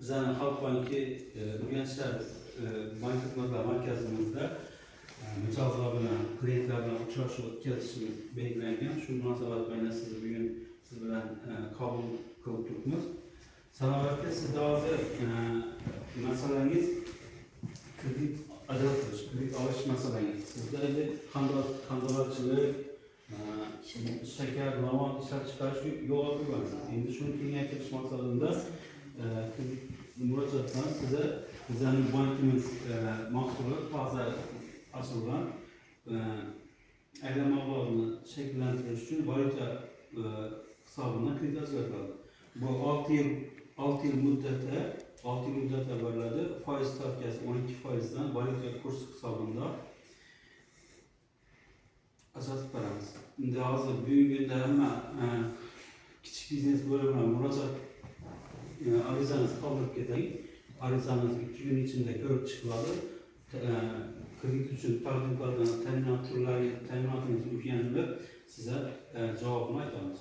bizning Xalq banki Urganchlar bank xizmatlari markazimizda mijozlar bilan, klientlar bilan uchrashuv o'tkazishimiz belgilangan. Shu munosabat bilan sizni bugun siz bilan qabul qilib turibmiz. Sanoat aka, sizda hozir masalangiz kredit ajratish, kredit olish masalangiz. Sizda qandolatchilik, shakar, lavon ishlab chiqarish yo'l qo'ygansiz. Endi shuni kengaytirish maqsadida murojaatdan size bizning bankimiz mahsulot bazar asılgan aylama mablağını şekillendiriş için valyuta hesabına kredit ajratiladi. Bu 6 yıl müddete veriladi. Faiz stavkasi 12%dan valyuta kursi hisobida ajratib beramiz. Endi hozir bugungi kunda hamma kichik biznes bo'limiga murojaat arizangizni qoldirib ketang. Arizangiz 2 kun ichida ko'rib chiqiladi. Kredit uchun taqdim qilingan ta'minot turlari, ta'minotingiz o'rganilib, sizga javobni aytamiz.